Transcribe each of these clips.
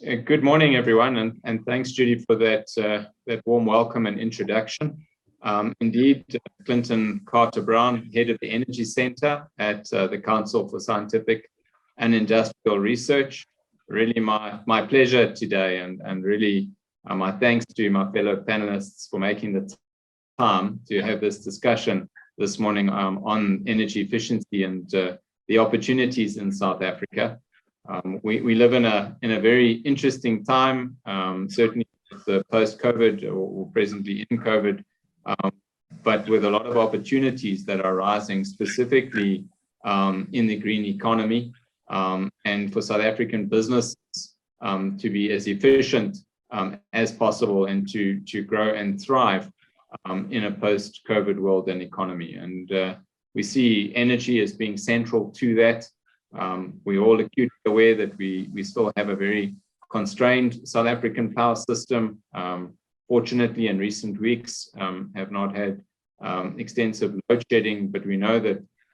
Good morning, everyone, and thanks, Judy, for that warm welcome and introduction. Indeed, Clinton Carter-Brown, head of the Energy Center at the Council for Scientific and Industrial Research. Really my pleasure today, and really my thanks to my fellow panelists for making the time to have this discussion this morning on energy efficiency and the opportunities in South Africa. We live in a very interesting time, certainly with the post-COVID or presently in COVID, but with a lot of opportunities that are rising specifically in the green economy, and for South African businesses to be as efficient as possible and to grow and thrive in a post-COVID world and economy. And we see energy as being central to that. We're all acutely aware that we still have a very constrained South African power system. Fortunately, in recent weeks, have not had extensive load shedding, but we know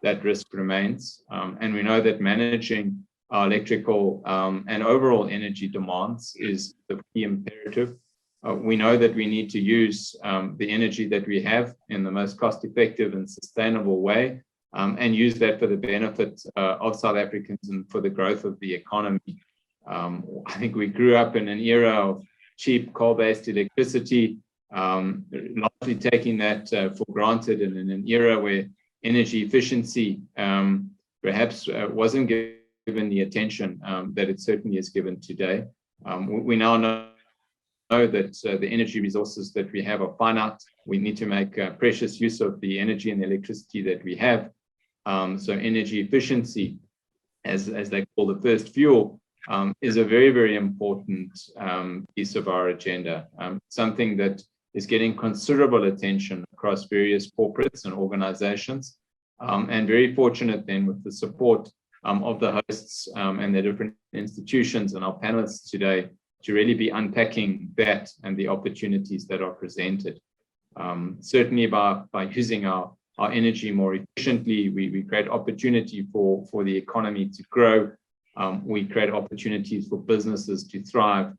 that risk remains. And we know that managing our electrical and overall energy demands is the key imperative. We know that we need to use the energy that we have in the most cost-effective and sustainable way, and use that for the benefit of South Africans and for the growth of the economy. I think we grew up in an era of cheap coal-based electricity, largely taking that for granted, and in an era where energy efficiency perhaps wasn't given the attention that it certainly is given today. We now know that the energy resources that we have are finite. We need to make precious use of the energy and the electricity that we have. So energy efficiency, as they call the first fuel, is a very, very important piece of our agenda, something that is getting considerable attention across various corporates and organizations, and very fortunate then with the support of the hosts and the different institutions and our panelists today to really be unpacking that and the opportunities that are presented. Certainly by using our energy more efficiently, we create opportunity for the economy to grow. We create opportunities for businesses to thrive,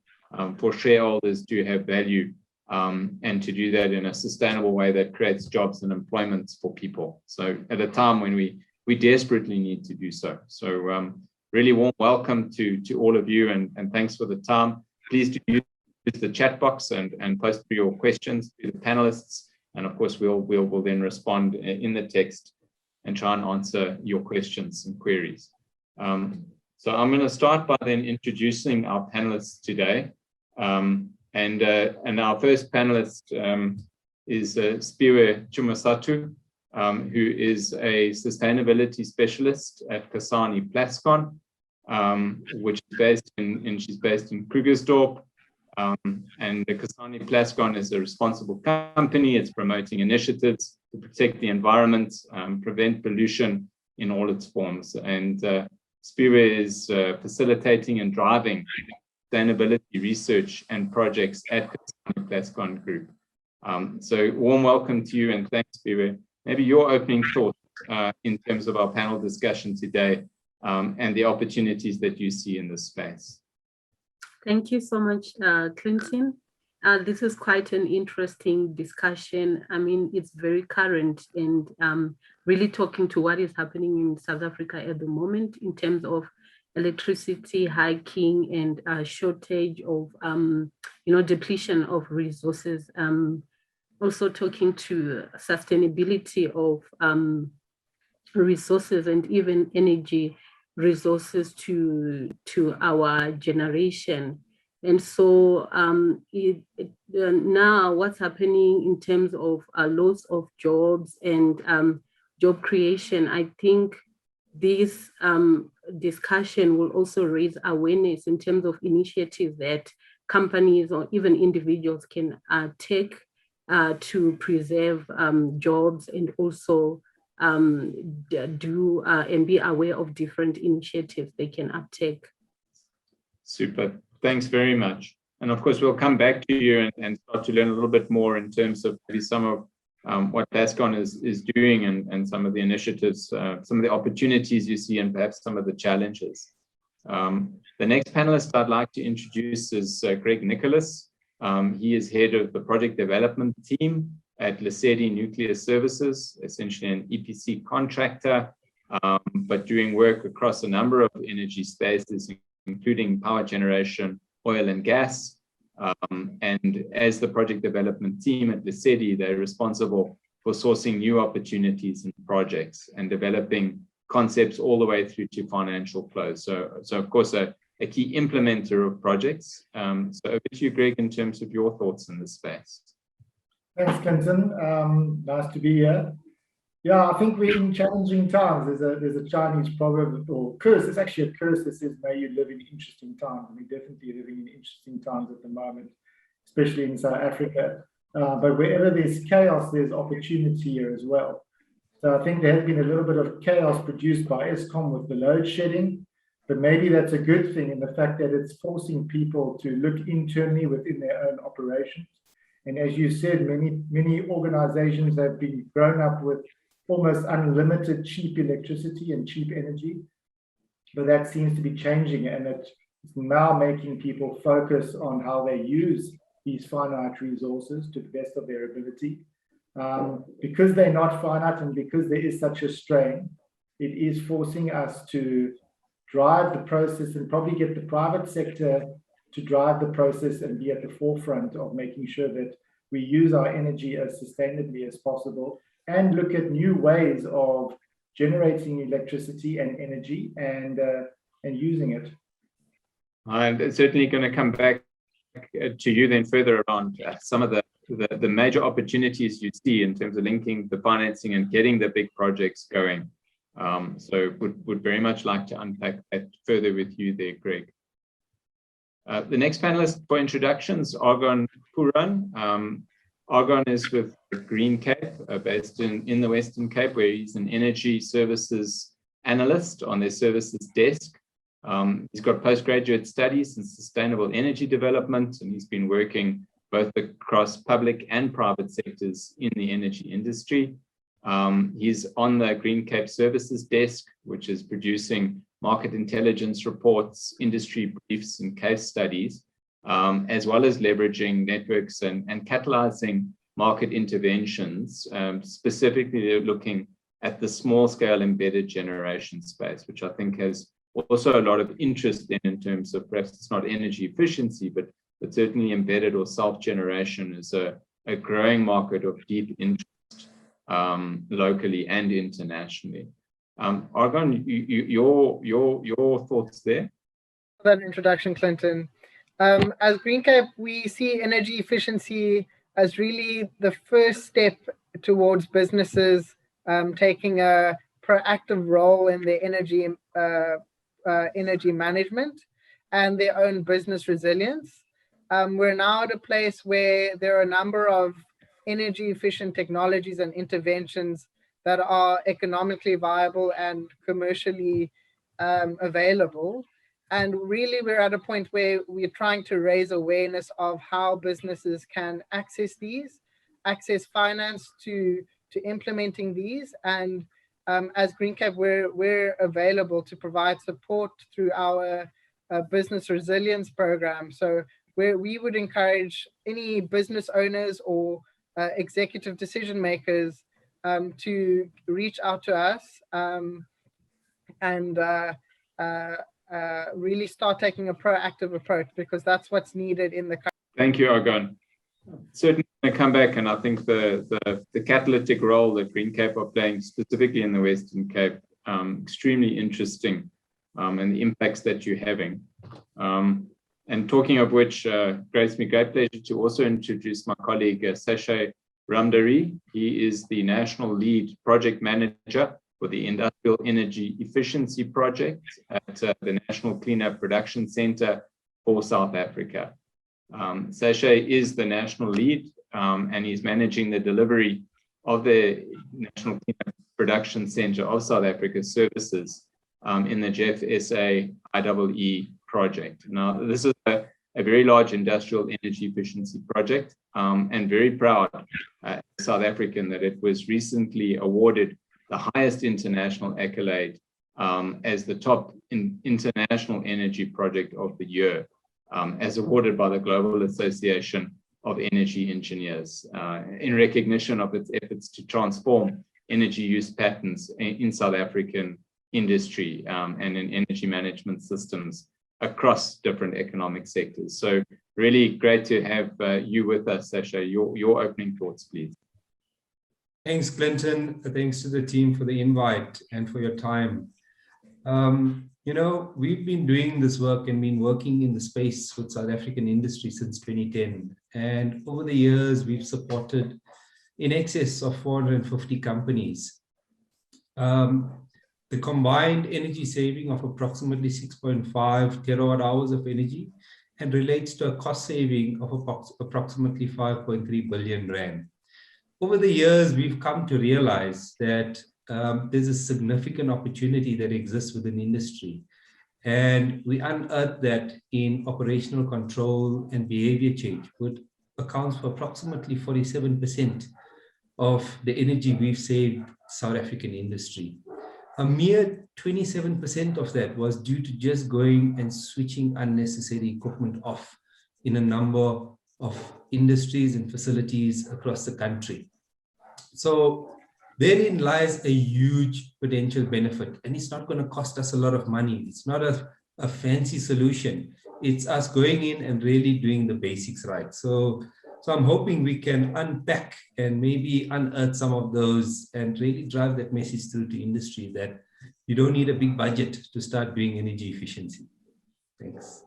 for shareholders to have value, and to do that in a sustainable way that creates jobs and employment for people. So at a time when we desperately need to do so. So really warm welcome to all of you, and thanks for the time. Please do use the chat box and post your questions to the panelists. And of course, we'll then respond in the text and try and answer your questions and queries. So I'm going to start by then introducing our panelists today. And our first panelist is Sipiwe Chimusatu, who is a sustainability specialist at Kasane Plascon, which is she's based in Krugersdorp. And the Kasane Plascon is a responsible company. It's promoting initiatives to protect the environment, prevent pollution in all its forms. And Sipiwe is facilitating and driving sustainability research and projects at Kasane Plascon Group. So warm welcome to you, and thanks, Sipiwe. Maybe your opening thoughts in terms of our panel discussion today, and the opportunities that you see in this space. Thank you so much, Clinton. This is quite an interesting discussion. I mean, it's very current and really talking to what is happening in South Africa at the moment in terms of electricity hiking and shortage of, depletion of resources. Also talking to sustainability of resources and even energy resources to our generation. And so now what's happening in terms of loss of jobs and job creation, I think this discussion will also raise awareness in terms of initiatives that companies or even individuals can take to preserve jobs, and also do and be aware of different initiatives they can uptake. Super, thanks very much. And of course, we'll come back to you and start to learn a little bit more in terms of maybe some of what Plascon is doing and some of the initiatives, some of the opportunities you see, and perhaps some of the challenges. The next panelist I'd like to introduce is Greg Nicholas. He is head of the project development team at Lesedi Nuclear Services, essentially an EPC contractor, but doing work across a number of energy spaces, including power generation, oil and gas. And as the project development team at Lesedi, they're responsible for sourcing new opportunities and projects and developing concepts all the way through to financial close. So of course, a key implementer of projects. So over to you, Greg, in terms of your thoughts in this space. Thanks, Clinton. Nice to be here. Yeah, I think we're in challenging times. There's a Chinese proverb or curse. It's actually a curse that says, "May you live in interesting times." And we're definitely living in interesting times at the moment, especially in South Africa. But wherever there's chaos, there's opportunity here as well. So I think there has been a little bit of chaos produced by Eskom with the load shedding, but maybe that's a good thing in the fact that it's forcing people to look internally within their own operations. And as you said, many organizations have been grown up with almost unlimited cheap electricity and cheap energy, but that seems to be changing, and it's now making people focus on how they use these finite resources to the best of their ability. Because they're not finite and because there is such a strain, it is forcing us to drive the process and probably get the private sector to drive the process and be at the forefront of making sure that we use our energy as sustainably as possible and look at new ways of generating electricity and energy and using it. I'm certainly going to come back to you then further around some of the major opportunities you see in terms of linking the financing and getting the big projects going. So would very much like to unpack that further with you there, Greg. The next panelist for introductions, Argon Puran. Argon is with Green Cape, based in the Western Cape, where he's an energy services analyst on their services desk. He's got postgraduate studies in sustainable energy development, and he's been working both across public and private sectors in the energy industry. He's on the Green Cape Services desk, which is producing market intelligence reports, industry briefs, and case studies, as well as leveraging networks and catalyzing market interventions, specifically looking at the small-scale embedded generation space, which I think has also a lot of interest in terms of perhaps it's not energy efficiency, but certainly embedded or self-generation is a growing market of deep interest locally and internationally. Argon, your thoughts there? That introduction, Clinton. As Green Cape, we see energy efficiency as really the first step towards businesses taking a proactive role in their energy management and their own business resilience. We're now at a place where there are a number of energy efficient technologies and interventions that are economically viable and commercially available. And really, we're at a point where we're trying to raise awareness of how businesses can access these, access finance to implementing these. And as Green Cape, we're available to provide support through our business resilience program. So where we would encourage any business owners or executive decision makers to reach out to us and really start taking a proactive approach, because that's what's needed in the country. Thank you, Argon. Certainly going to come back, and I think the catalytic role that Green Cape are playing, specifically in the Western Cape, extremely interesting, and the impacts that you're having. And talking of which, grants me great pleasure to also introduce my colleague, Sachet Ramdari. He is the National Lead Project Manager for the Industrial Energy Efficiency Project at the National Cleanup Production Center for South Africa. Sachet is the national lead, and he's managing the delivery of the National Cleanup Production Center of South Africa services in the Jeff SA IEE project. Now, this is a very large industrial energy efficiency project, and very proud South African that it was recently awarded the highest international accolade as the top international energy project of the year, as awarded by the Global Association of Energy Engineers, in recognition of its efforts to transform energy use patterns in South African industry and in energy management systems across different economic sectors. So really great to have you with us, Sasha. Your opening thoughts, please. Thanks, Clinton. Thanks to the team for the invite and for your time. You know, we've been doing this work and been working in the space with South African industry since 2010. And over the years, we've supported in excess of 450 companies. The combined energy saving of approximately 6.5 terawatt hours of energy and relates to a cost saving of approximately 5.3 billion rand. Over the years, we've come to realize that there's a significant opportunity that exists within industry. And we unearthed that in operational control and behavior change, which accounts for approximately 47% of the energy we've saved South African industry. A mere 27% of that was due to just going and switching unnecessary equipment off in a number of industries and facilities across the country. So therein lies a huge potential benefit, and it's not going to cost us a lot of money. It's not a fancy solution. It's us going in and really doing the basics right. So I'm hoping we can unpack and maybe unearth some of those and really drive that message through to industry that you don't need a big budget to start doing energy efficiency. Thanks.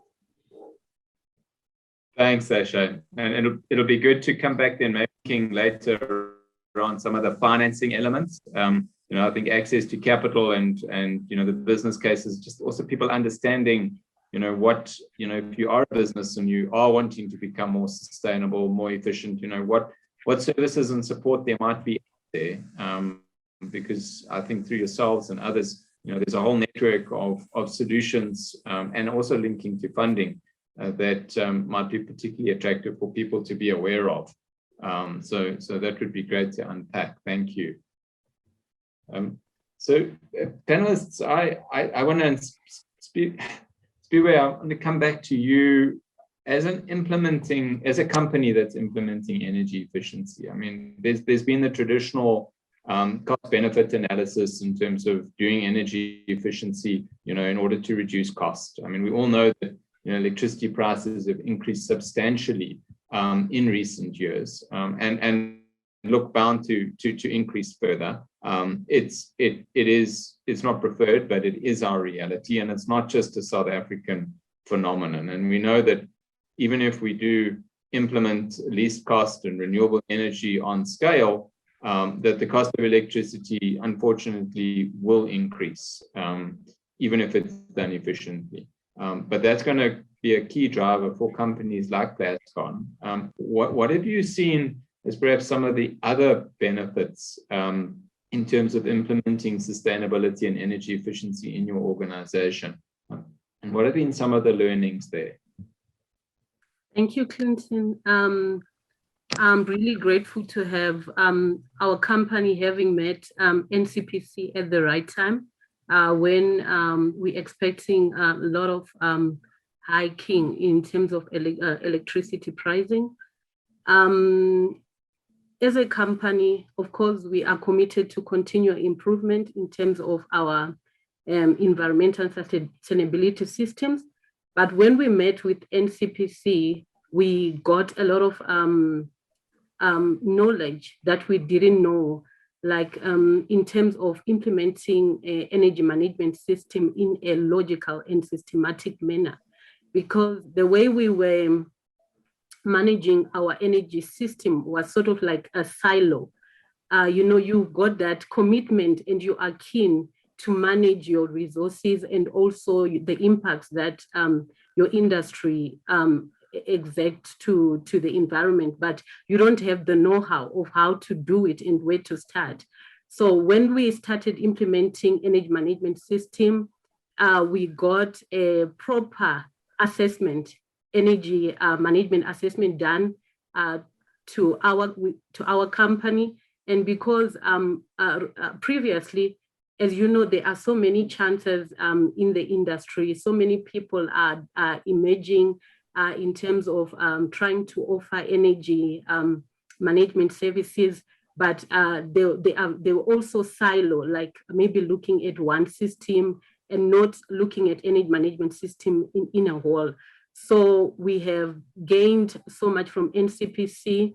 Thanks, Sasha. And it'll be good to come back then making later on some of the financing elements. You know, I think access to capital and you know, the business cases, just also people understanding, you know, what, you know, if you are a business and you are wanting to become more sustainable, more efficient, you know, what services and support there might be there. Because I think through yourselves and others, you know, there's a whole network of solutions and also linking to funding that might be particularly attractive for people to be aware of. So that would be great to unpack. Thank you. So panelists, I want to speak. Spiwe, I want to come back to you as a company that's implementing energy efficiency. I mean, there's been the traditional cost benefit analysis in terms of doing energy efficiency, you know, in order to reduce cost. I mean, we all know that, you know, electricity prices have increased substantially in recent years, and look bound to increase further. It's not preferred, but it is our reality, and it's not just a South African phenomenon. And we know that even if we do implement least cost and renewable energy on scale, that the cost of electricity, unfortunately, will increase, even if it's done efficiently. But that's going to be a key driver for companies like Plascon. What have you seen as perhaps some of the other benefits in terms of implementing sustainability and energy efficiency in your organization? And what have been some of the learnings there? Thank you, Clinton. I'm really grateful to have our company having met NCPC at the right time when we're expecting a lot of hiking in terms of electricity pricing. As a company, of course, we are committed to continual improvement in terms of our environmental sustainability systems. But when we met with NCPC, we got a lot of knowledge that we didn't know, like in terms of implementing an energy management system in a logical and systematic manner. Because the way we were managing our energy system was sort of like a silo. You know, you got that commitment and you are keen to manage your resources and also the impacts that your industry exact to the environment, but you don't have the know-how of how to do it and where to start. So when we started implementing energy management system, we got a proper assessment, energy management assessment done to our company. And because previously as you know, there are so many chances in the industry. So many people are emerging in terms of trying to offer energy management services, but they will also silo, like maybe looking at one system and not looking at energy management system in a whole. So we have gained so much from NCPC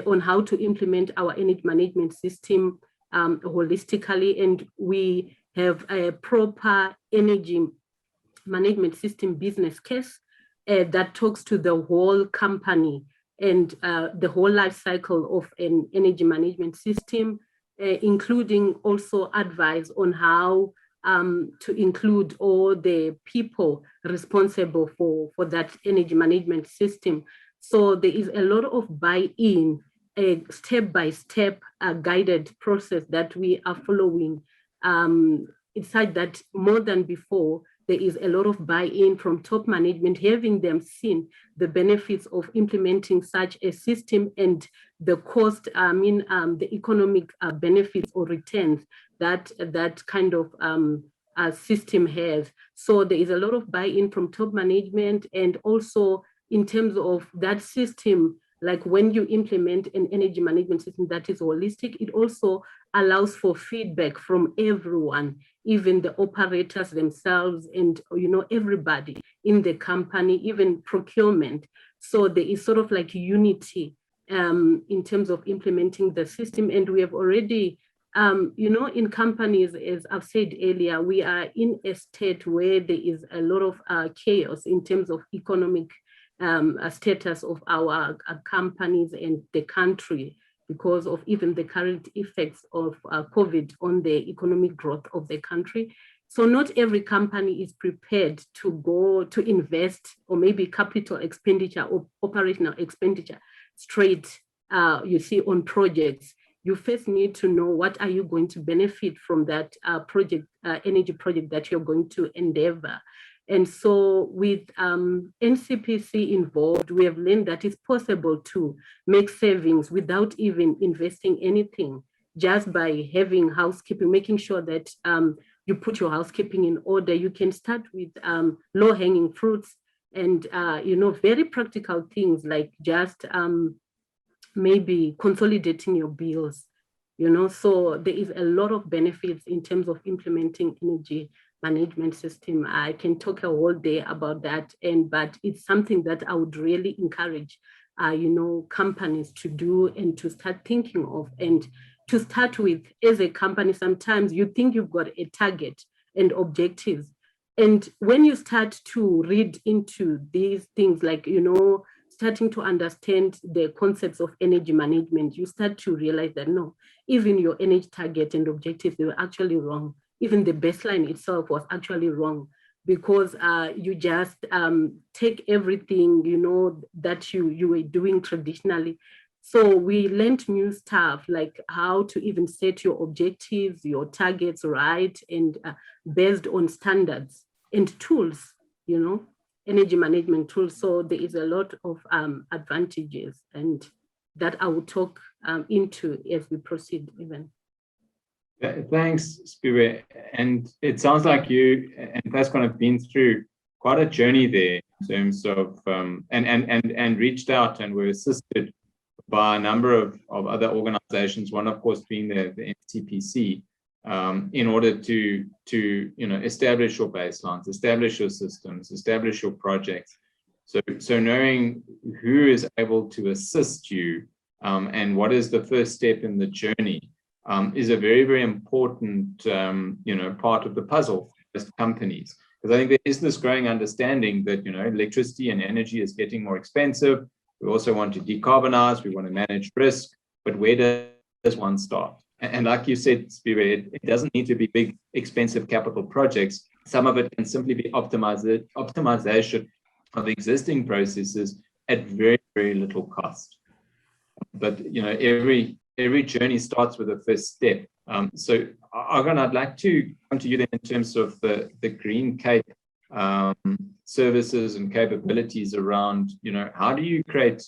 on how to implement our energy management system holistically, and we have a proper energy management system business case that talks to the whole company and the whole life cycle of an energy management system, including also advice on how to include all the people responsible for that energy management system. So there is a lot of buy-in, a step-by-step guided process that we are following. It's such that more than before, there is a lot of buy-in from top management, having them seen the benefits of implementing such a system and the cost, the economic benefits or returns that kind of system has. So there is a lot of buy-in from top management, and also in terms of that system, like when you implement an energy management system that is holistic, it also allows for feedback from everyone, even the operators themselves and, you know, everybody in the company, even procurement. So there is sort of like unity in terms of implementing the system. And we have already, you know, in companies, as I've said earlier, we are in a state where there is a lot of chaos in terms of economic status of our companies and the country, because of even the current effects of COVID on the economic growth of the country. So not every company is prepared to go to invest, or maybe capital expenditure or operational expenditure straight, you see, on projects. You first need to know what are you going to benefit from that project, energy project that you're going to endeavor. And so with NCPC involved, we have learned that it's possible to make savings without even investing anything, just by having housekeeping, making sure that you put your housekeeping in order. You can start with low-hanging fruits and, you know, very practical things like just maybe consolidating your bills, you know. So there is a lot of benefits in terms of implementing energy management system. I can talk a whole day about that, but it's something that I would really encourage, you know, companies to do and to start thinking of. And to start with, as a company, sometimes you think you've got a target and objectives. And when you start to read into these things, like, you know, starting to understand the concepts of energy management, you start to realize that no, even your energy target and objectives, they were actually wrong. Even the baseline itself was actually wrong, because you just take everything, you know, that you were doing traditionally. So we learned new stuff, like how to even set your objectives, your targets, right, and based on standards and tools, you know, energy management tools. So there is a lot of advantages, and that I will talk into as we proceed even. Thanks, Spiwe. And it sounds like you and Pascal have been through quite a journey there in terms of and reached out and were assisted by a number of other organizations. One, of course, being the NCPC, in order to you know, establish your baselines, establish your systems, establish your projects. So knowing who is able to assist you and what is the first step in the journey is a very, very important you know, part of the puzzle for most companies. Because I think there is this growing understanding that, you know, electricity and energy is getting more expensive. We also want to decarbonize, we want to manage risk, but where does one start? And like you said, Spiwe, it doesn't need to be big, expensive capital projects. Some of it can simply be optimization of existing processes at very, very little cost. But, you know, every journey starts with a first step. So, Arghun, I'd like to come to you then in terms of the Green Cape services and capabilities around, you know, how do you create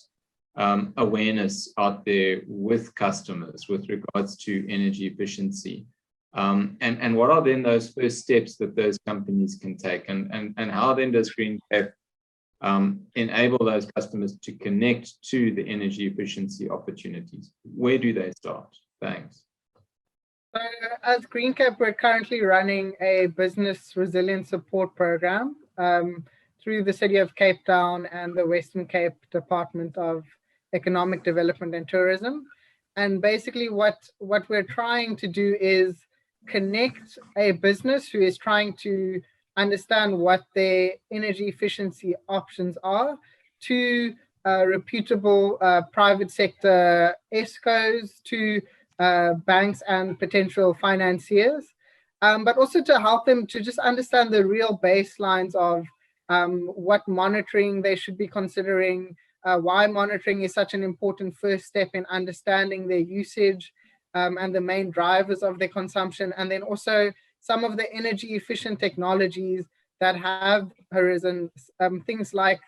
awareness out there with customers with regards to energy efficiency? And what are then those first steps that those companies can take? And how then does GreenCape enable those customers to connect to the energy efficiency opportunities? Where do they start? Thanks. So as GreenCape, we're currently running a business resilience support program through the City of Cape Town and the Western Cape Department of Economic Development and Tourism. And basically what we're trying to do is connect a business who is trying to understand what their energy efficiency options are to reputable private sector ESCOs, to banks and potential financiers, but also to help them to just understand the real baselines of what monitoring they should be considering, why monitoring is such an important first step in understanding their usage and the main drivers of their consumption, and then also some of the energy efficient technologies that have arisen, things like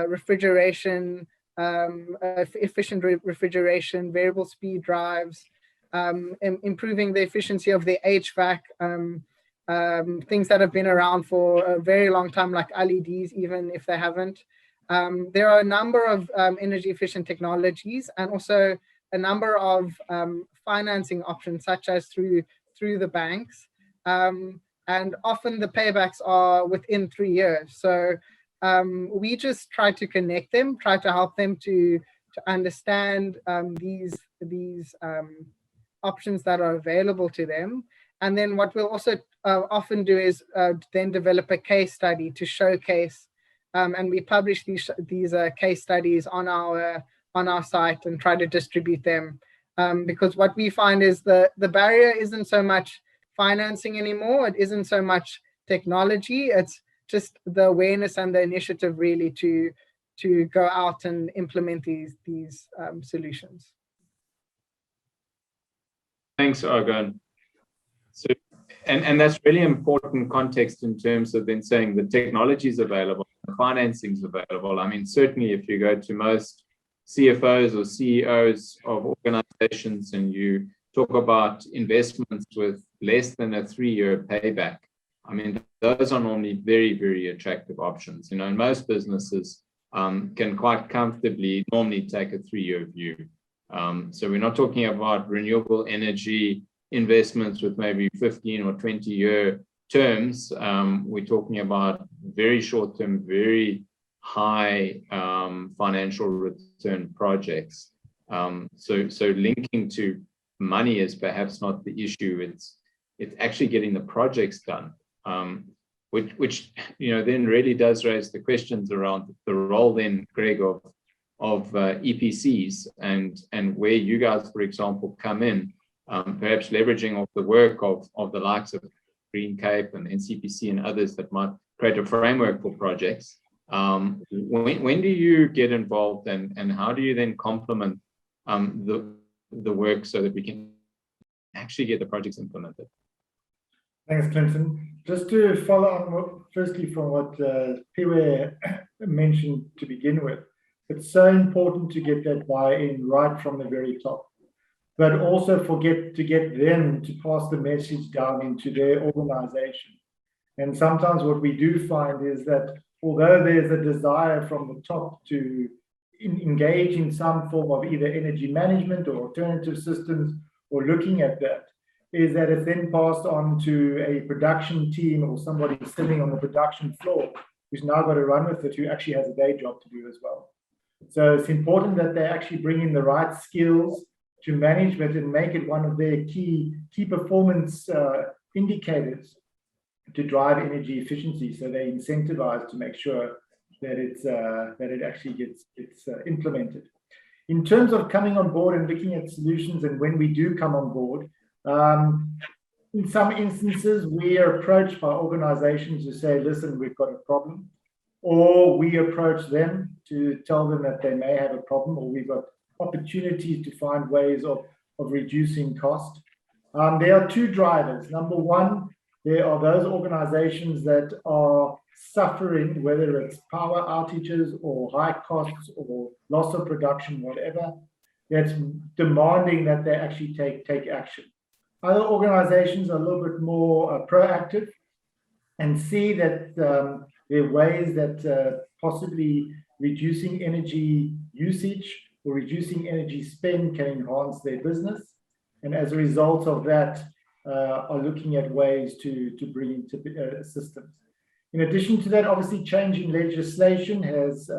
refrigeration, efficient refrigeration, variable speed drives, improving the efficiency of the HVAC, things that have been around for a very long time, like LEDs, even if they haven't. There are a number of energy efficient technologies, and also a number of financing options, such as through the banks. And often the paybacks are within 3 years. So we just try to connect them, try to help them to understand these options that are available to them. And then what we'll also often do is then develop a case study to showcase, and we publish these case studies on our site and try to distribute them, because what we find is the barrier isn't so much financing anymore, it isn't so much technology, it's just the awareness and the initiative really to go out and implement these solutions. Thanks, Argon. So, and that's really important context in terms of then saying the technology is available, the financing is available. I mean, certainly if you go to most CFOs or CEOs of organizations and you talk about investments with less than a 3-year payback, I mean, those are normally very, very attractive options. You know, and most businesses can quite comfortably normally take a 3-year view. So we're not talking about renewable energy investments with maybe 15 or 20-year terms. We're talking about very short-term, very high financial return projects. So linking to money is perhaps not the issue. It's actually getting the projects done, which you know then really does raise the questions around the role then, Greg, of EPCs and where you guys, for example, come in, perhaps leveraging off the work of the likes of GreenCape and NCPC and others that might create a framework for projects. When do you get involved, and how do you then complement the work so that we can actually get the projects implemented? Thanks, Clinton. Just to follow on, firstly, from what Piwe mentioned to begin with, it's so important to get that buy-in right from the very top, but also to get them to pass the message down into their organization. And sometimes what we do find is that although there's a desire from the top to engage in some form of either energy management or alternative systems or looking at that, is that it's then passed on to a production team or somebody sitting on the production floor who's now got to run with it, who actually has a day job to do as well. So it's important that they actually bring in the right skills to management and make it one of their key performance indicators to drive energy efficiency. So they incentivize to make sure that it actually gets implemented. In terms of coming on board and looking at solutions, and when we do come on board, in some instances we are approached by organizations who say, listen, we've got a problem, or we approach them to tell them that they may have a problem, or we've got opportunities to find ways of reducing cost. There are two drivers. Number one, there are those organizations that are suffering, whether it's power outages or high costs or loss of production, whatever, that's demanding that they actually take action. Other organizations are a little bit more proactive and see that there are ways that possibly reducing energy usage or reducing energy spend can enhance their business. And as a result of that, are looking at ways to bring into systems. In addition to that, obviously changing legislation has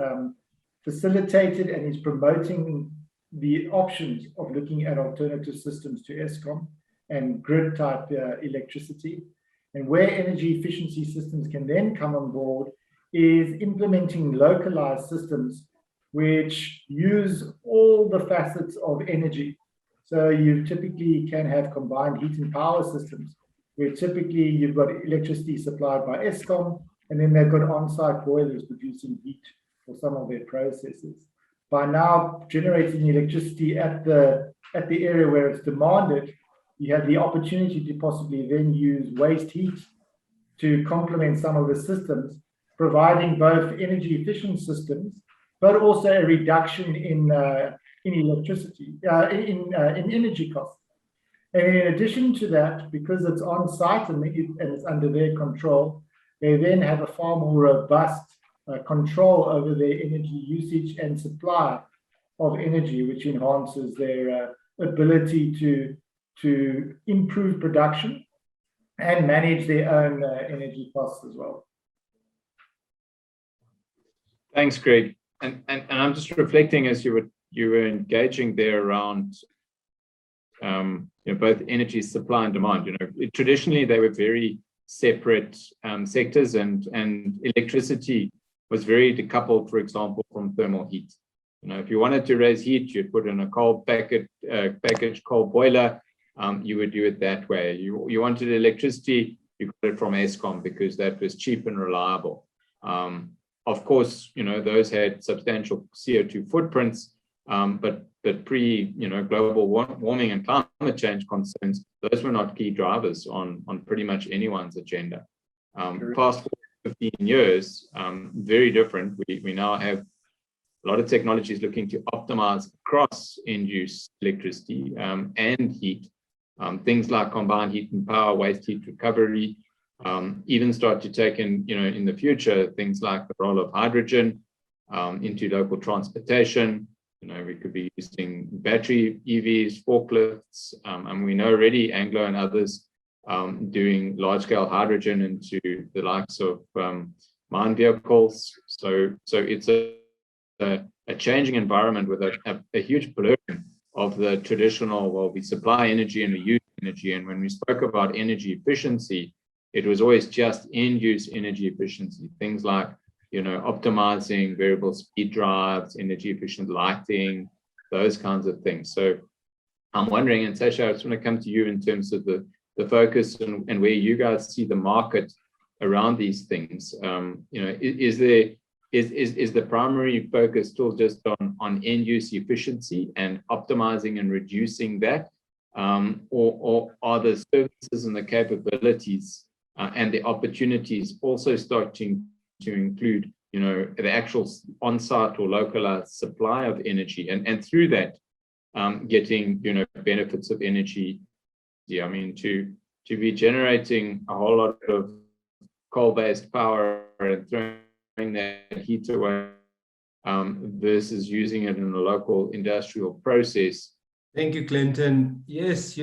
facilitated and is promoting the options of looking at alternative systems to Eskom and grid type electricity. And where energy efficiency systems can then come on board is implementing localized systems which use all the facets of energy. So you typically can have combined heat and power systems, where typically you've got electricity supplied by Eskom, and then they've got on-site boilers producing heat for some of their processes. By now generating electricity at the area where it's demanded, you have the opportunity to possibly then use waste heat to complement some of the systems, providing both energy efficient systems, but also a reduction in electricity, in energy costs. And in addition to that, because it's on site and it's under their control, they then have a far more robust control over their energy usage and supply of energy, which enhances their ability to improve production and manage their own energy costs as well. Thanks, Greg. And I'm just reflecting as you were engaging there around both energy supply and demand. Traditionally they were very separate sectors, and electricity was very decoupled, for example, from thermal heat. If you wanted to raise heat, you'd put in a coal packaged coal boiler. You would do it that way. You wanted electricity, you got it from Eskom because that was cheap and reliable. Of course, those had substantial CO2 footprints, but pre, global warming and climate change concerns, those were not key drivers on pretty much anyone's agenda. Fast forward 15 years, very different. We now have a lot of technologies looking to optimize across end-use electricity and heat. Things like combined heat and power, waste heat recovery, even start to take in the future, things like the role of hydrogen into local transportation. We could be using battery EVs, forklifts, and we know already Anglo and others doing large-scale hydrogen into the likes of mine vehicles. So it's a changing environment with a huge blurring of the traditional, well, we supply energy and we use energy. And when we spoke about energy efficiency, it was always just end-use energy efficiency, things like optimizing variable speed drives, energy efficient lighting, those kinds of things. So I'm wondering, and Sasha, I just want to come to you in terms of the focus and where you guys see the market around these things. Is the primary focus still just on end-use efficiency and optimizing and reducing that, or are the services and the capabilities and the opportunities also starting to include, the actual on-site or localized supply of energy, and through that, getting, benefits of energy? I mean, to be generating a whole lot of coal-based power and throwing that heat away versus using it in a local industrial process. Thank you, Clinton. Yes,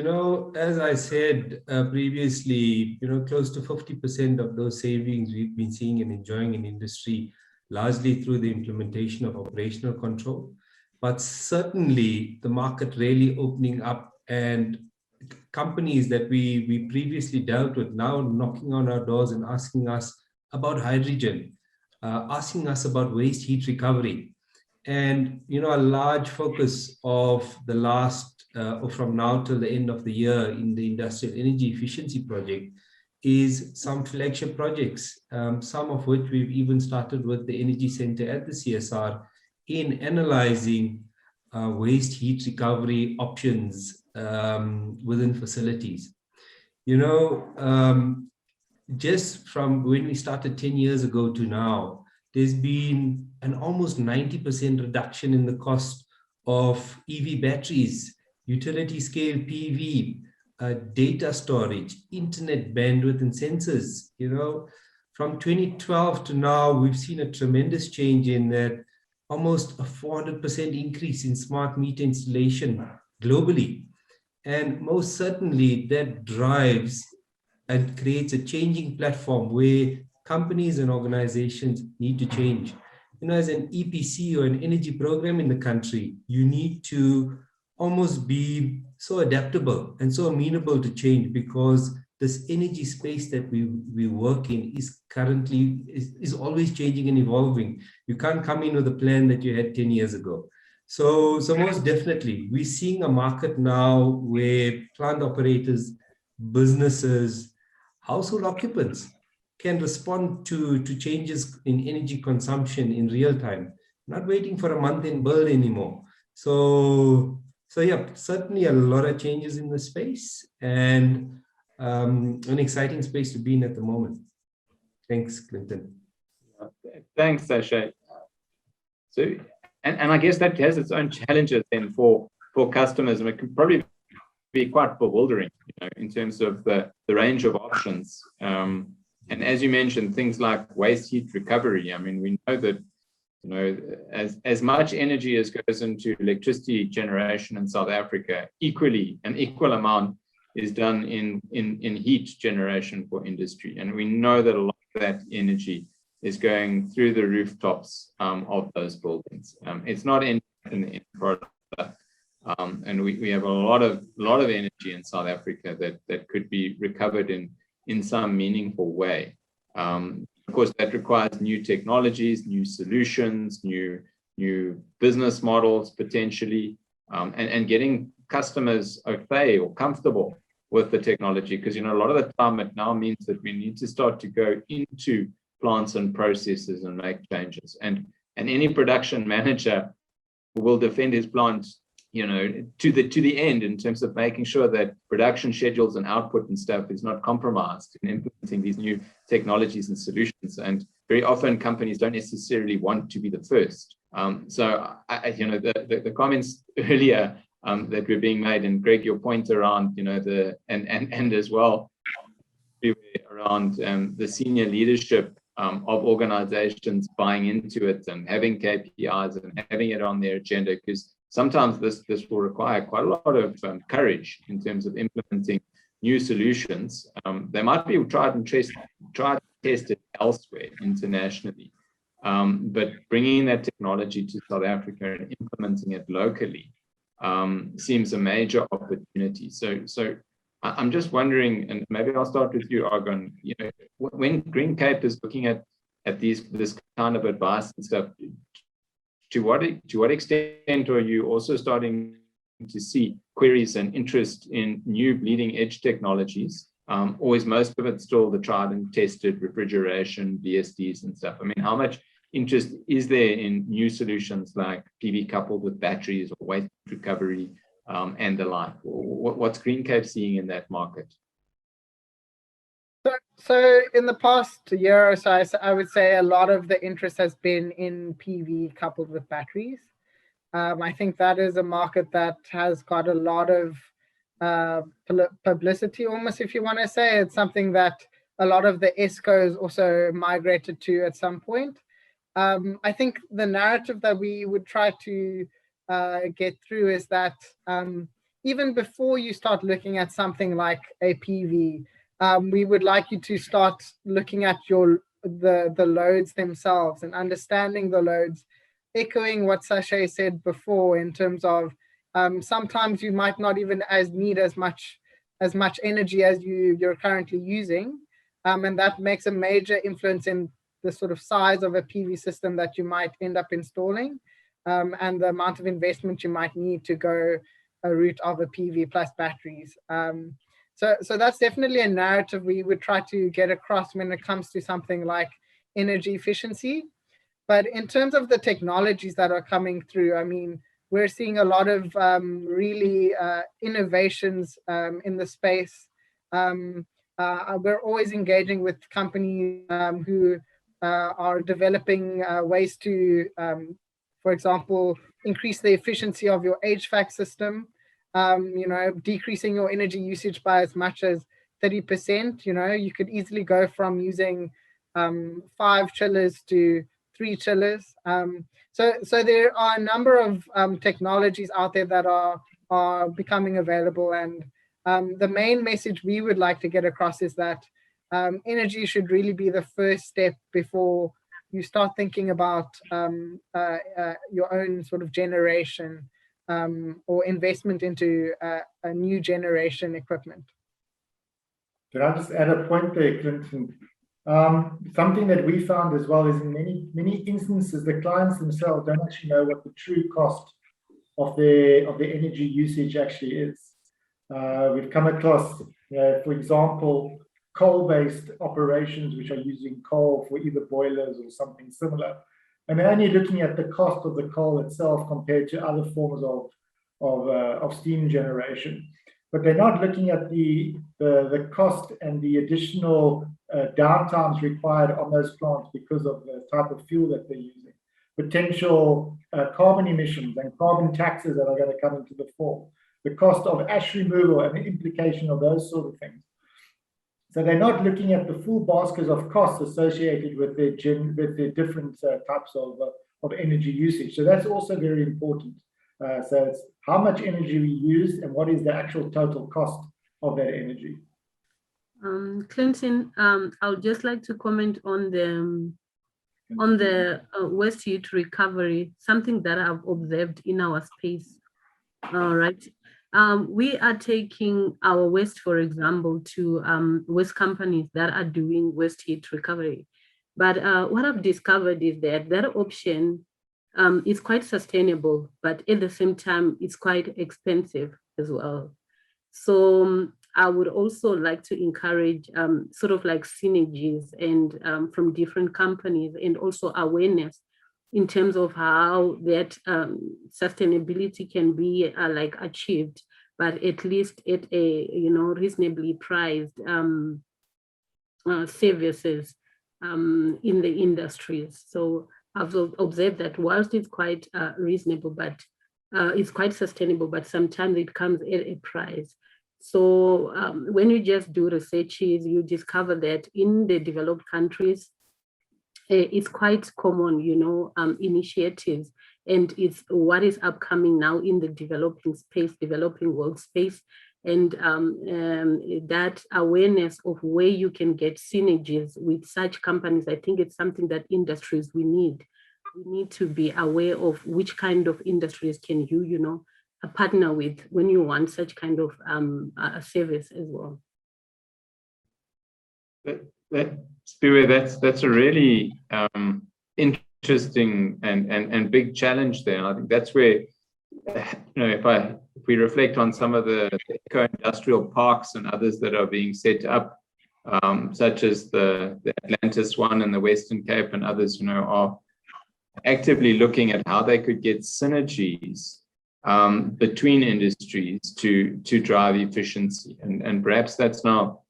as I said previously, close to 50% of those savings we've been seeing and enjoying in industry, largely through the implementation of operational control. But certainly the market really opening up, and companies that we previously dealt with now knocking on our doors and asking us about hydrogen, asking us about waste heat recovery. And, a large focus of the last, or from now till the end of the year in the industrial energy efficiency project is some flagship projects, some of which we've even started with the Energy Center at the CSR in analyzing waste heat recovery options within facilities. Just from when we started 10 years ago to now, there's been an almost 90% reduction in the cost of EV batteries, utility scale PV, data storage, internet bandwidth, and sensors. From 2012 to now, we've seen a tremendous change in that, almost a 400% increase in smart meter installation globally. And most certainly that drives and creates a changing platform where companies and organizations need to change. As an EPC or an energy program in the country, you need to almost be so adaptable and so amenable to change, because this energy space that we work in is currently is always changing and evolving. You can't come in with a plan that you had 10 years ago. So most definitely, we're seeing a market now where plant operators, businesses, household occupants can respond to changes in energy consumption in real time, not waiting for a month in bill anymore. So yeah, certainly a lot of changes in the space, and an exciting space to be in at the moment. Thanks, Clinton. Thanks, Sashay. So, and I guess that has its own challenges then for customers, and it can probably be quite bewildering, in terms of the range of options. And as you mentioned, things like waste heat recovery. I mean, we know that, as much energy as goes into electricity generation in South Africa, an equal amount is done in heat generation for industry. And we know that a lot of that energy is going through the rooftops of those buildings. It's not in the product. And we have a lot of energy in South Africa that could be recovered in some meaningful way. Of course, that requires new technologies, new solutions, new business models potentially, and getting customers okay or comfortable with the technology, because a lot of the time it now means that we need to start to go into plants and processes and make changes. And any production manager will defend his plant, to the end, in terms of making sure that production schedules and output and stuff is not compromised in implementing these new technologies and solutions. And very often companies don't necessarily want to be the first. So the comments earlier that were being made, and Greg, your point around, and as well around the senior leadership of organizations buying into it and having KPIs and having it on their agenda, because sometimes this will require quite a lot of courage in terms of implementing new solutions. They might be tried and tested elsewhere internationally, but bringing that technology to South Africa and implementing it locally seems a major opportunity. So I'm just wondering, and maybe I'll start with you, Argon. When Green Cape is looking at this kind of advice and stuff, to what extent are you also starting to see queries and interest in new bleeding edge technologies? Or is most of it still the tried and tested refrigeration, VSDs and stuff? I mean, how much interest is there in new solutions like PV coupled with batteries or waste recovery and the like? What's Green Cape seeing in that market? So in the past year or so, I would say a lot of the interest has been in PV coupled with batteries. I think that is a market that has got a lot of publicity, almost, if you want to say. It's something that a lot of the ESCOs also migrated to at some point. I think the narrative that we would try to get through is that even before you start looking at something like a PV, we would like you to start looking at the loads themselves and understanding the loads, echoing what Sashay said before in terms of sometimes you might not even need as much energy as you're currently using, and that makes a major influence in the sort of size of a PV system that you might end up installing, and the amount of investment you might need to go a route of a PV plus batteries. So that's definitely a narrative we would try to get across when it comes to something like energy efficiency. But in terms of the technologies that are coming through, I mean, we're seeing a lot of really innovations in the space. We're always engaging with companies who are developing ways to, for example, increase the efficiency of your HVAC system. decreasing your energy usage by as much as 30%. You could easily go from using 5 chillers to 3 chillers. So there are a number of technologies out there that are becoming available, and the main message we would like to get across is that energy should really be the first step before you start thinking about your own sort of generation or investment into a new generation equipment. Can I just add a point there, Clinton? Something that we found as well is in many instances, the clients themselves don't actually know what the true cost of the energy usage actually is. We've come across, for example, coal-based operations which are using coal for either boilers or something similar, and they're only looking at the cost of the coal itself compared to other forms of steam generation. But they're not looking at the cost and the additional downtimes required on those plants because of the type of fuel that they're using, potential carbon emissions and carbon taxes that are going to come into the fore, the cost of ash removal and the implication of those sort of things. So they're not looking at the full basket of costs associated with their different types of energy usage. So that's also very important. So it's how much energy we use and what is the actual total cost of that energy. Clinton, I would just like to comment on the waste heat recovery, something that I've observed in our space. All right. We are taking our waste, for example, to waste companies that are doing waste heat recovery. But what I've discovered is that option is quite sustainable, but at the same time, it's quite expensive as well. So I would also like to encourage sort of like synergies and from different companies, and also awareness in terms of how that sustainability can be like achieved, but at least at a reasonably priced services in the industries. So I've observed that whilst it's quite reasonable, but it's quite sustainable, but sometimes it comes at a price. So when you just do researches, you discover that in the developed countries, it's quite common, initiatives, and it's what is upcoming now in the developing world space. And that awareness of where you can get synergies with such companies, I think it's something that industries we need. We need to be aware of which kind of industries can you, partner with when you want such kind of a service as well. That's a really interesting and big challenge there. And I think that's where, if we reflect on some of the eco-industrial parks and others that are being set up, such as the Atlantis one and the Western Cape and others, are actively looking at how they could get synergies between industries to drive efficiency. And perhaps that's now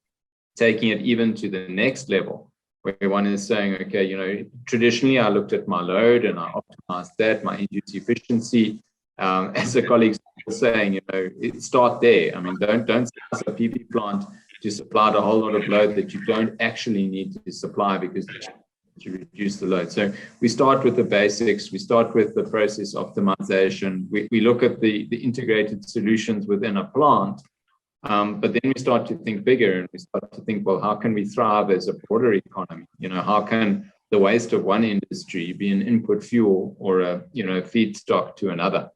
taking it even to the next level, where one is saying, okay, traditionally I looked at my load and I optimized that, my end-use efficiency. As the colleagues were saying, start there. I mean, don't set a PV plant to supply a whole lot of load that you don't actually need to supply because to reduce the load. So we start with the basics. We start with the process optimization. We look at the integrated solutions within a plant, but then we start to think bigger and we start to think, well, how can we thrive as a broader economy? How can the waste of one industry be an input fuel or a feedstock to another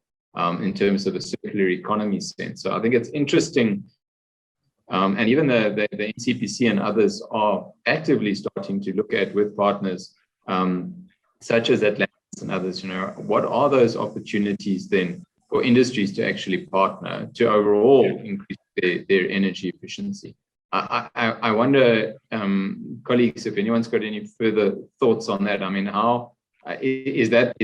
in terms of a circular economy sense? So I think it's interesting. And even the NCPC and others are actively starting to look at with partners such as Atlantis and others, what are those opportunities then for industries to actually partner to overall increase their energy efficiency? I wonder, colleagues, if anyone's got any further thoughts on that. I mean, how is that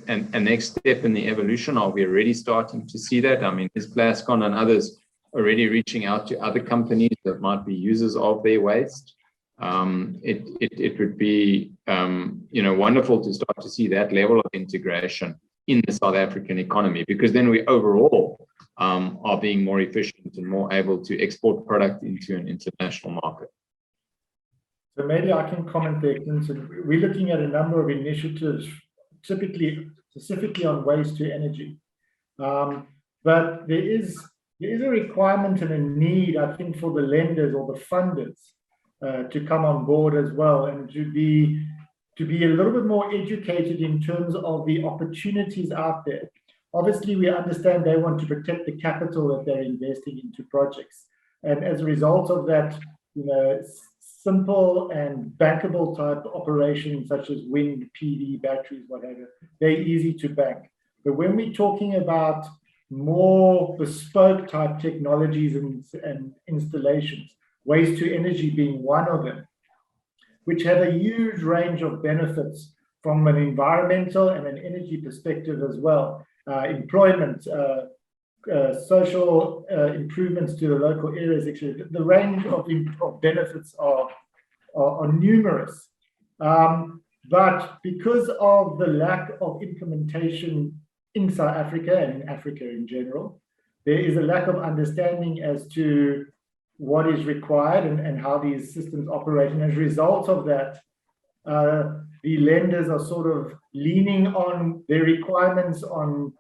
a next step in the evolution? Are we already starting to see that? I mean, is Plascon and others already reaching out to other companies that might be users of their waste? It would be wonderful to start to see that level of integration in the South African economy, because then we overall are being more efficient and more able to export product into an international market. So maybe I can comment there, Clinton. We're looking at a number of initiatives, specifically on waste to energy. But there is a requirement and a need, I think, for the lenders or the funders to come on board as well, and to be a little bit more educated in terms of the opportunities out there. Obviously, we understand they want to protect the capital that they're investing into projects, and as a result of that, simple and bankable type operations such as wind, PV, batteries, whatever, they're easy to bank. But when we're talking about more bespoke type technologies and installations, waste to energy being one of them, which have a huge range of benefits from an environmental and an energy perspective as well. Employment, social improvements to the local areas, actually, the range of benefits are numerous. But because of the lack of implementation in South Africa and in Africa in general, there is a lack of understanding as to what is required and how these systems operate. And as a result of that, the lenders are sort of leaning on their requirements on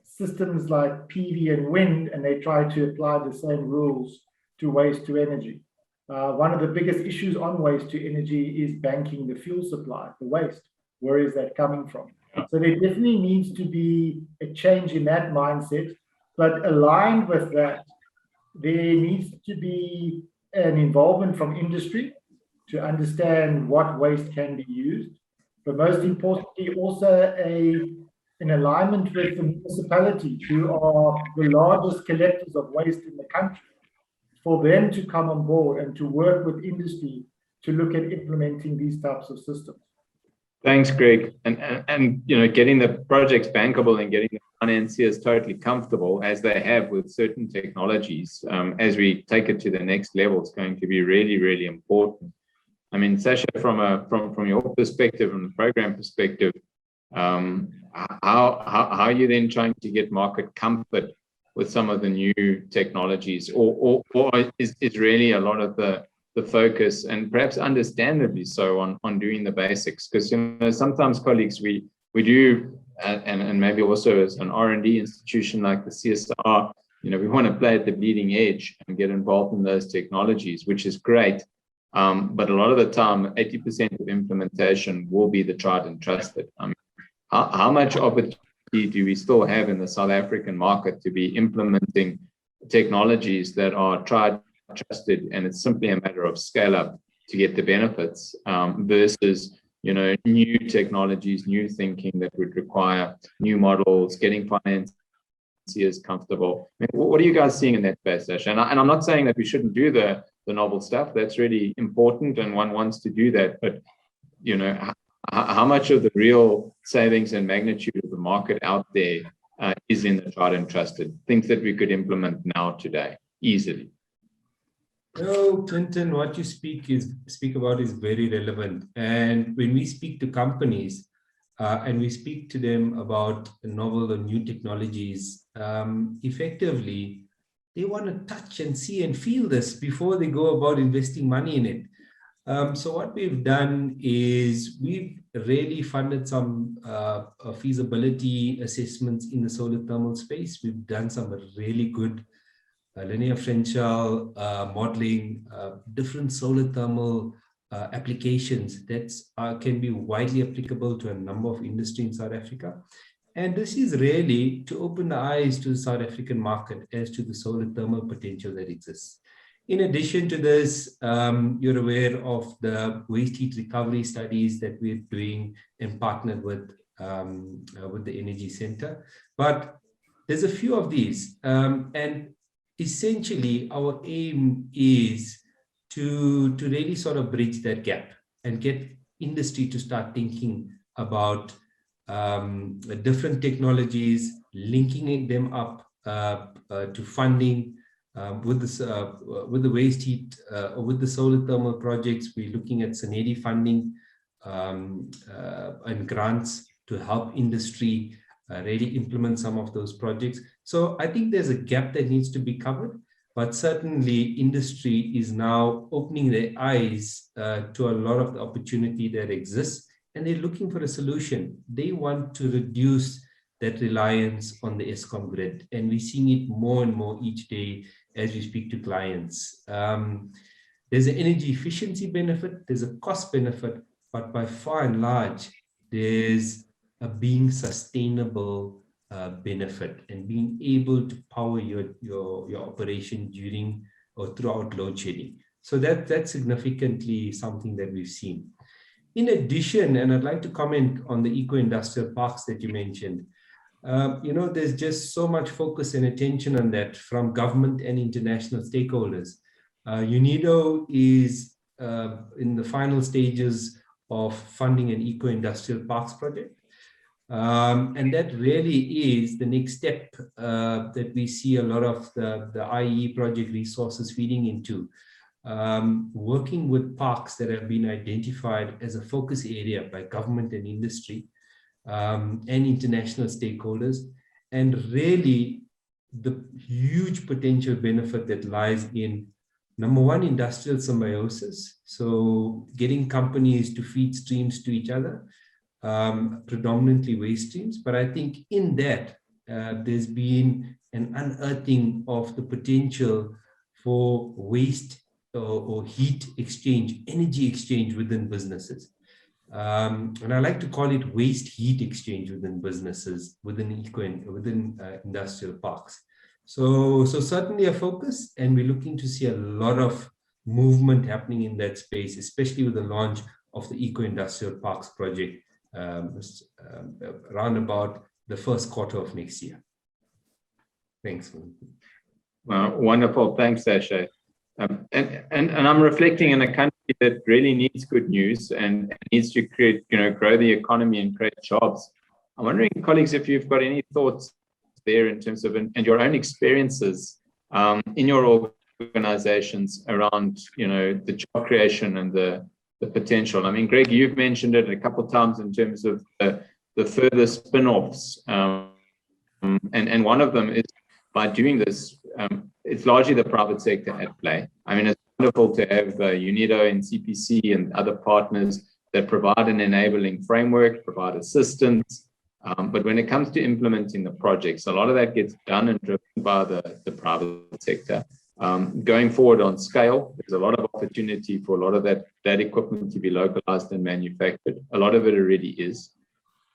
systems like PV and wind, and they try to apply the same rules to waste to energy. One of the biggest issues on waste to energy is banking the fuel supply, the waste. Where is that coming from? So there definitely needs to be a change in that mindset, but aligned with that, there needs to be an involvement from industry to understand what waste can be used, but most importantly, also an alignment with the municipalities, who are the largest collectors of waste in the country, for them to come on board and to work with industry to look at implementing these types of systems. Thanks, Greg. And getting the projects bankable and getting the financiers totally comfortable, as they have with certain technologies, as we take it to the next level, is going to be really, really important. I mean, Sasha, from your perspective, from the program perspective, how are you then trying to get market comfort with some of the new technologies, or is really a lot of the focus, and perhaps understandably so, on doing the basics? Because sometimes, colleagues, we do, and maybe also as an R&D institution like the CSR, we want to play at the bleeding edge and get involved in those technologies, which is great. But a lot of the time, 80% of implementation will be the tried and trusted. I mean, how much opportunity do we still have in the South African market to be implementing technologies that are tried, trusted, and it's simply a matter of scale up to get the benefits, versus new technologies, new thinking that would require new models, getting financiers comfortable? I mean, what are you guys seeing in that space, Sasha? And I'm not saying that we shouldn't do the novel stuff. That's really important, and one wants to do that. But how much of the real savings and magnitude of the market out there is in the tried and trusted things that we could implement now today easily? No, Clinton, what you speak about is very relevant. And when we speak to companies and we speak to them about novel and new technologies, effectively, they want to touch and see and feel this before they go about investing money in it. So what we've done is we've really funded some feasibility assessments in the solar thermal space. We've done some really good linear differential modeling, different solar thermal applications that can be widely applicable to a number of industries in South Africa. And this is really to open the eyes to the South African market as to the solar thermal potential that exists. In addition to this, you're aware of the waste heat recovery studies that we're doing and partnered with the Energy Center. But there's a few of these, and essentially, our aim is to really sort of bridge that gap and get industry to start thinking about different technologies, linking them up to funding with the waste heat or with the solar thermal projects. We're looking at SANEDI funding and grants to help industry really implement some of those projects. So I think there's a gap that needs to be covered, but certainly industry is now opening their eyes to a lot of the opportunity that exists, and they're looking for a solution. They want to reduce that reliance on the Eskom grid, and we're seeing it more and more each day as we speak to clients. There's an energy efficiency benefit, there's a cost benefit, but by far and large, there's a being sustainable benefit and being able to power your operation during or throughout load shedding. So that's significantly something that we've seen. In addition, and I'd like to comment on the eco-industrial parks that you mentioned, there's just so much focus and attention on that from government and international stakeholders. UNIDO is in the final stages of funding an eco-industrial parks project. And that really is the next step that we see a lot of the IEE project resources feeding into, working with parks that have been identified as a focus area by government and industry and international stakeholders, and really the huge potential benefit that lies in, number one, industrial symbiosis. So getting companies to feed streams to each other, predominantly waste streams. But I think in that, there's been an unearthing of the potential for waste or heat exchange, energy exchange within businesses. And I like to call it waste heat exchange within businesses, within industrial parks. So certainly a focus, and we're looking to see a lot of movement happening in that space, especially with the launch of the eco-industrial parks project around about the first quarter of next year. Thanks. Wonderful. Thanks, Sasha. And I'm reflecting in a country that really needs good news and needs to create, grow the economy and create jobs. I'm wondering, colleagues, if you've got any thoughts there in terms of, and your own experiences in your organizations around, the job creation and the potential. I mean, Greg, you've mentioned it a couple of times in terms of the further spin-offs. And one of them is by doing this, it's largely the private sector at play. I mean, it's wonderful to have UNIDO and CPC and other partners that provide an enabling framework, provide assistance. But when it comes to implementing the projects, a lot of that gets done and driven by the private sector. Going forward on scale, there's a lot of opportunity for a lot of that equipment to be localized and manufactured. A lot of it already is.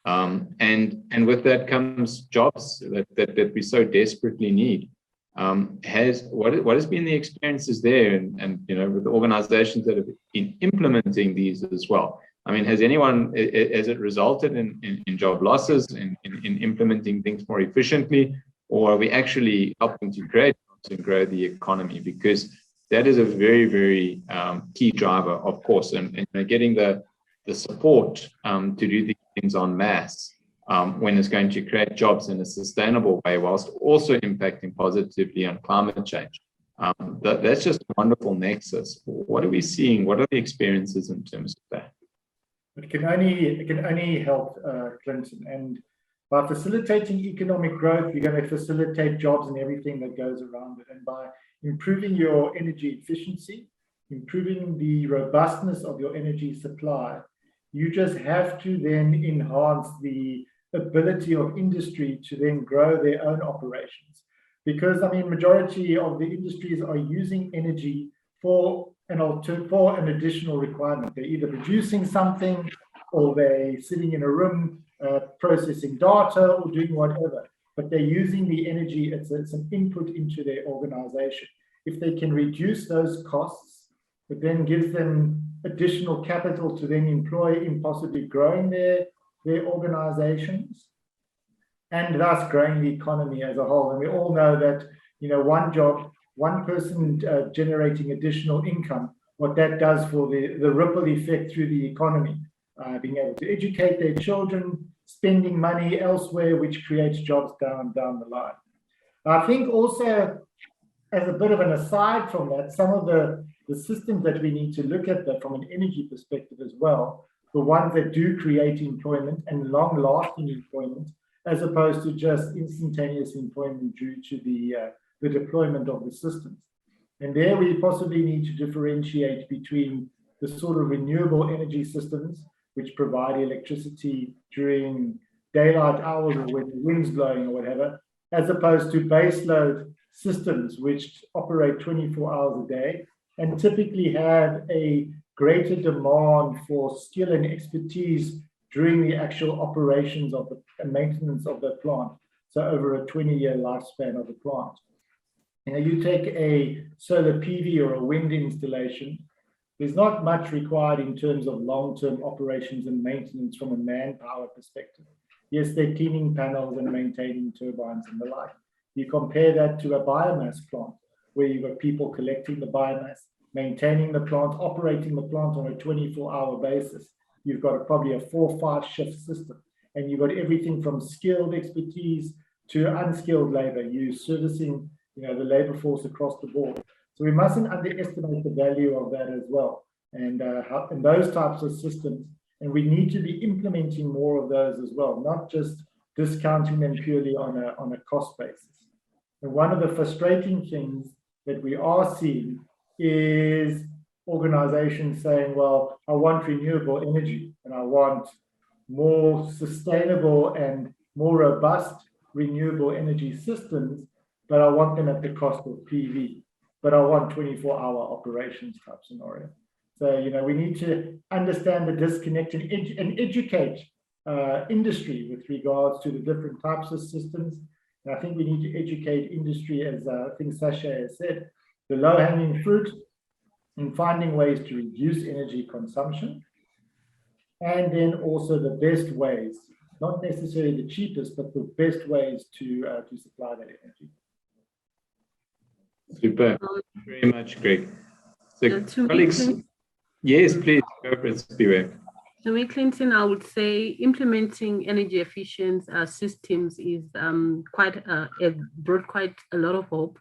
And with that comes jobs that we so desperately need. What has been the experiences there and with the organizations that have been implementing these as well? I mean, has it resulted in job losses, in implementing things more efficiently, or are we actually helping to create and grow the economy? Because that is a very, very key driver, of course, and getting the support to do these things en masse when it's going to create jobs in a sustainable way, whilst also impacting positively on climate change. That's just a wonderful nexus. What are we seeing? What are the experiences in terms of that? It can only help, Clinton. And by facilitating economic growth, you're going to facilitate jobs and everything that goes around it. And by improving your energy efficiency, improving the robustness of your energy supply, you just have to then enhance the ability of industry to then grow their own operations. Because, I mean, majority of the industries are using energy for an additional requirement. They're either producing something, or they're sitting in a room processing data, or doing whatever. But they're using the energy, it's an input into their organization. If they can reduce those costs, it then gives them additional capital to then employ in possibly growing their organizations, and thus growing the economy as a whole. And we all know that, one job, one person generating additional income, what that does for the ripple effect through the economy, being able to educate their children, spending money elsewhere, which creates jobs down the line. I think also, as a bit of an aside from that, some of the systems that we need to look at that from an energy perspective as well, the ones that do create employment and long-lasting employment, as opposed to just instantaneous employment due to the deployment of the systems. And there we possibly need to differentiate between the sort of renewable energy systems, which provide electricity during daylight hours or when the wind's blowing or whatever, as opposed to baseload systems, which operate 24 hours a day and typically have a greater demand for skill and expertise during the actual operations of the maintenance of the plant. So over a 20-year lifespan of the plant. You know, you take a solar PV or a wind installation, there's not much required in terms of long-term operations and maintenance from a manpower perspective. Yes, they're cleaning panels and maintaining turbines and the like. You compare that to a biomass plant, where you've got people collecting the biomass, maintaining the plant, operating the plant on a 24-hour basis. You've got probably a 4 or 5 shift system, and you've got everything from skilled expertise to unskilled labor. You're servicing, you know, the labor force across the board. So we mustn't underestimate the value of that as well, and those types of systems. And we need to be implementing more of those as well, not just discounting them purely on a cost basis. And one of the frustrating things that we are seeing is organizations saying, well, I want renewable energy and I want more sustainable and more robust renewable energy systems, but I want them at the cost of PV, but I want 24-hour operations type scenario. So, you know, we need to understand the disconnect and educate industry with regards to the different types of systems. And I think we need to educate industry, as I think Sasha has said, the low-hanging fruit in finding ways to reduce energy consumption, and then also the best ways, not necessarily the cheapest, but the best ways to supply that energy. Super. Very much, Greg. So, colleagues, yes, please go for it, Spiwe. To me, Clinton, I would say implementing energy efficient systems is brought quite a lot of hope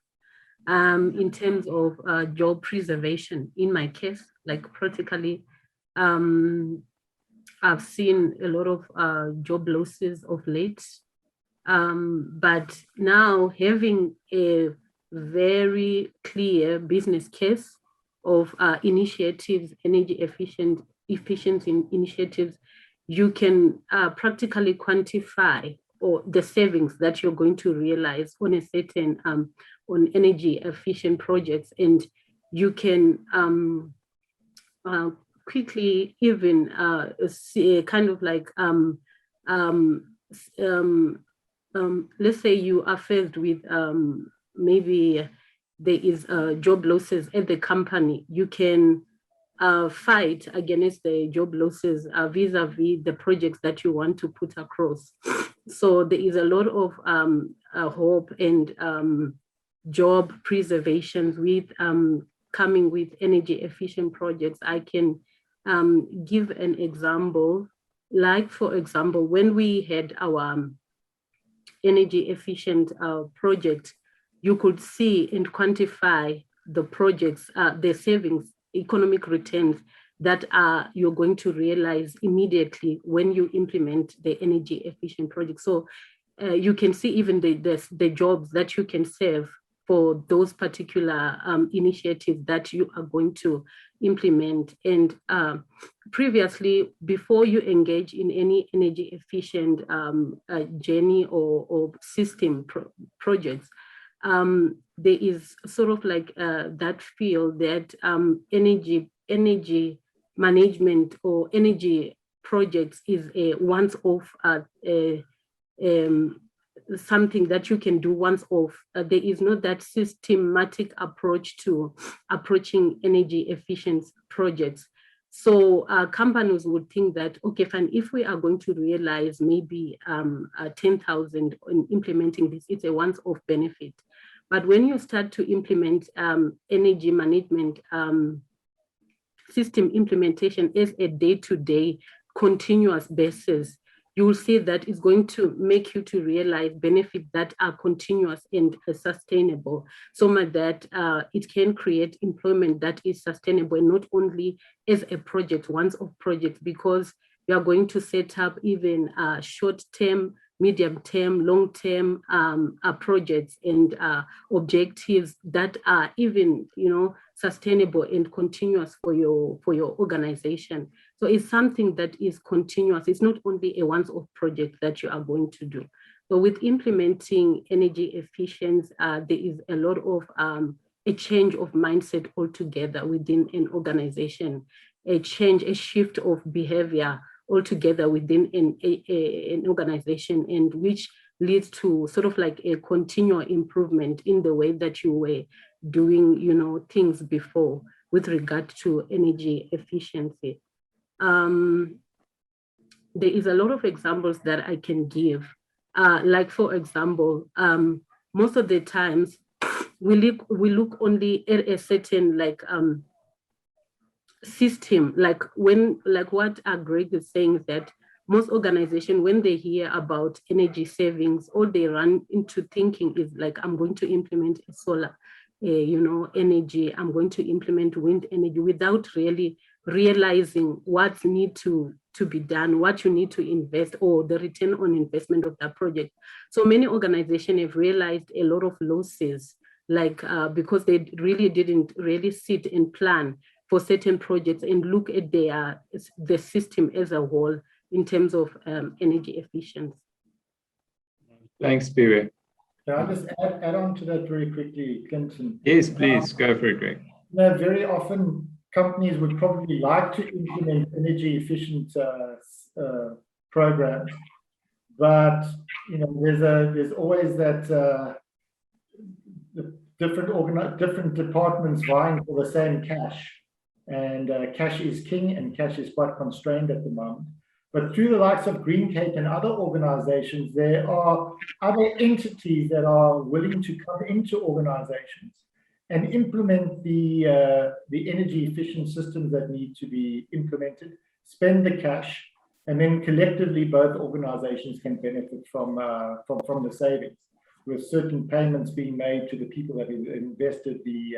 in terms of job preservation. In my case, like practically, I've seen a lot of job losses of late. But now having a very clear business case of initiatives, energy efficiency initiatives, you can practically quantify or the savings that you're going to realize on a certain on energy efficient projects, and you can quickly even see kind of like let's say you are faced with maybe there is job losses at the company. You can fight against the job losses vis-a-vis the projects that you want to put across. So there is a lot of hope and job preservations with coming with energy efficient projects. I can give an example, like for example, when we had our energy efficient project, you could see and quantify the projects, the savings, economic returns that you're going to realize immediately when you implement the energy efficient project. So you can see even the jobs that you can save for those particular initiatives that you are going to implement. And previously, before you engage in any energy efficient journey or system projects, there is sort of like that feel that energy management or energy projects is a once-off something that you can do once off. There is not that systematic approach to approaching energy efficient projects. So companies would think that, okay, fine, if we are going to realize maybe 10,000 in implementing this, it's a once-off benefit. But when you start to implement energy management system implementation as a day-to-day continuous basis, you will see that it's going to make you to realize benefits that are continuous and sustainable, so much that it can create employment that is sustainable, and not only as a project, once-off project, because you are going to set up even short-term medium-term, long-term projects and objectives that are even, sustainable and continuous for your organization. So it's something that is continuous. It's not only a once-off project that you are going to do. So with implementing energy efficiency, there is a lot of a change of mindset altogether within an organization, a shift of behavior altogether within an organization, and which leads to sort of like a continual improvement in the way that you were doing, things before with regard to energy efficiency. There is a lot of examples that I can give. Like for example, most of the times we look only at a certain system, like what Greg is saying is that most organizations, when they hear about energy savings, all they run into thinking is like, I'm going to implement a solar, energy, I'm going to implement wind energy, without really realizing what needs to be done, what you need to invest, or the return on investment of that project. So many organizations have realized a lot of losses, because they really didn't really sit and plan for certain projects and look at the system as a whole in terms of energy efficiency. Thanks, Piwe. Can I just add on to that very quickly, Clinton? Yes, please, go for it, Greg. Very often companies would probably like to implement energy efficient programs, but there's always that the different departments vying for the same cash. And cash is king, and cash is quite constrained at the moment. But through the likes of Greencape and other organizations, there are other entities that are willing to come into organizations and implement the energy efficient systems that need to be implemented, spend the cash, and then collectively both organizations can benefit from the savings, with certain payments being made to the people that have invested the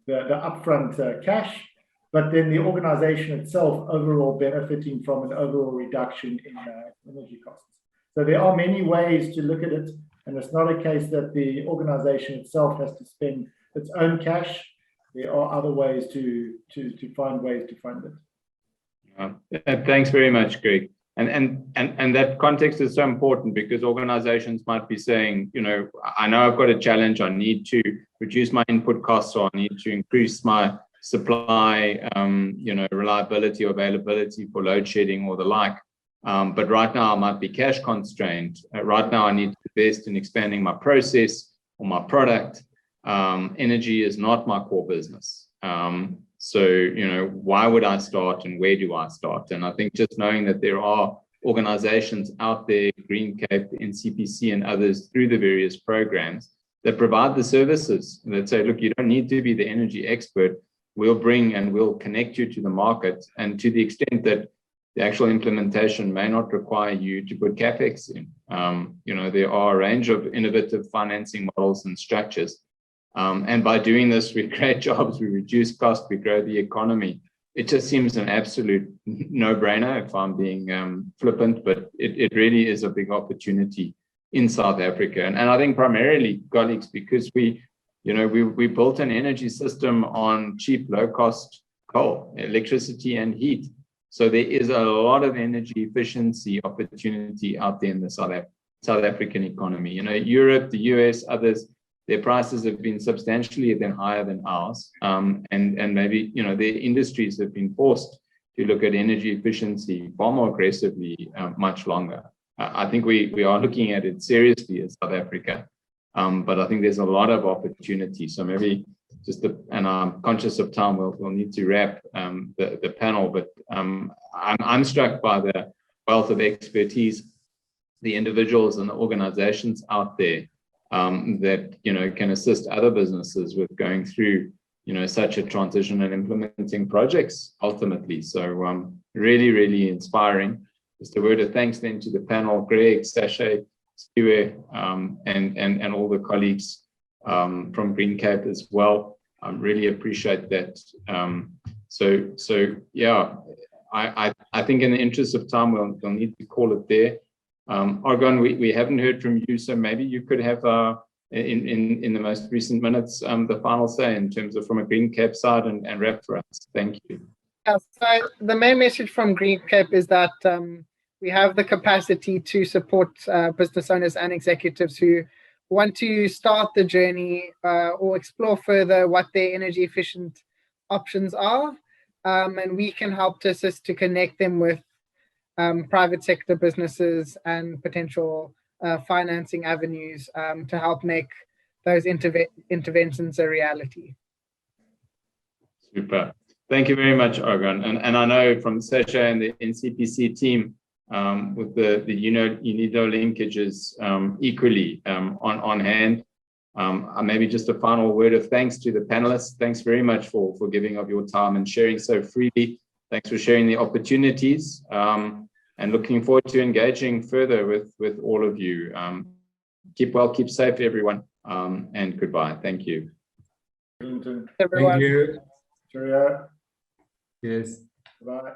upfront cash, but then the organization itself overall benefiting from an overall reduction in energy costs. So there are many ways to look at it, and it's not a case that the organization itself has to spend its own cash. There are other ways to find ways to fund it. Thanks very much, Greg. And that context is so important, because organizations might be saying, I know I've got a challenge, I need to reduce my input costs, or I need to increase my supply, reliability or availability for load shedding or the like. But right now I might be cash constrained. Right now I need to invest in expanding my process or my product. Energy is not my core business. So, why would I start and where do I start? And I think just knowing that there are organizations out there, Greencape, NCPC and others, through the various programs that provide the services that say, look, you don't need to be the energy expert. We'll bring and we'll connect you to the market. And to the extent that the actual implementation may not require you to put CapEx in. There are a range of innovative financing models and structures. And by doing this, we create jobs, we reduce costs, we grow the economy. It just seems an absolute no-brainer, if I'm being flippant, but it really is a big opportunity in South Africa. And I think primarily, colleagues, because we built an energy system on cheap, low-cost coal, electricity and heat. So there is a lot of energy efficiency opportunity out there in the South African economy. Europe, the US, others, their prices have been substantially higher than ours. And maybe, their industries have been forced to look at energy efficiency far more aggressively, much longer. I think we are looking at it seriously in South Africa. But I think there's a lot of opportunity. So maybe and I'm conscious of time, we'll need to wrap the panel, but I'm struck by the wealth of expertise, the individuals and the organizations out there that can assist other businesses with going through such a transition and implementing projects ultimately. So really, really inspiring. Just a word of thanks then to the panel, Greg, Sashay, Piwe, and all the colleagues from Greencape as well. I really appreciate that. So yeah, I think in the interest of time, we'll need to call it there. Argon, we haven't heard from you, so maybe you could have in the most recent minutes the final say in terms of from a Green Cape side and wrap for us. Thank you. Yeah, so the main message from Green Cape is that we have the capacity to support business owners and executives who want to start the journey or explore further what their energy efficient options are. And we can help to assist to connect them with private sector businesses and potential financing avenues to help make those interventions a reality. Super. Thank you very much, Argon. And I know from SESHA and the NCPC team, with the UNIDO linkages equally on hand. Maybe just a final word of thanks to the panelists. Thanks very much for giving up your time and sharing so freely. Thanks for sharing the opportunities, and looking forward to engaging further with all of you. Keep well, keep safe, everyone, and goodbye. Thank you. Everyone. Thank you. Cheerio. Yes. Bye.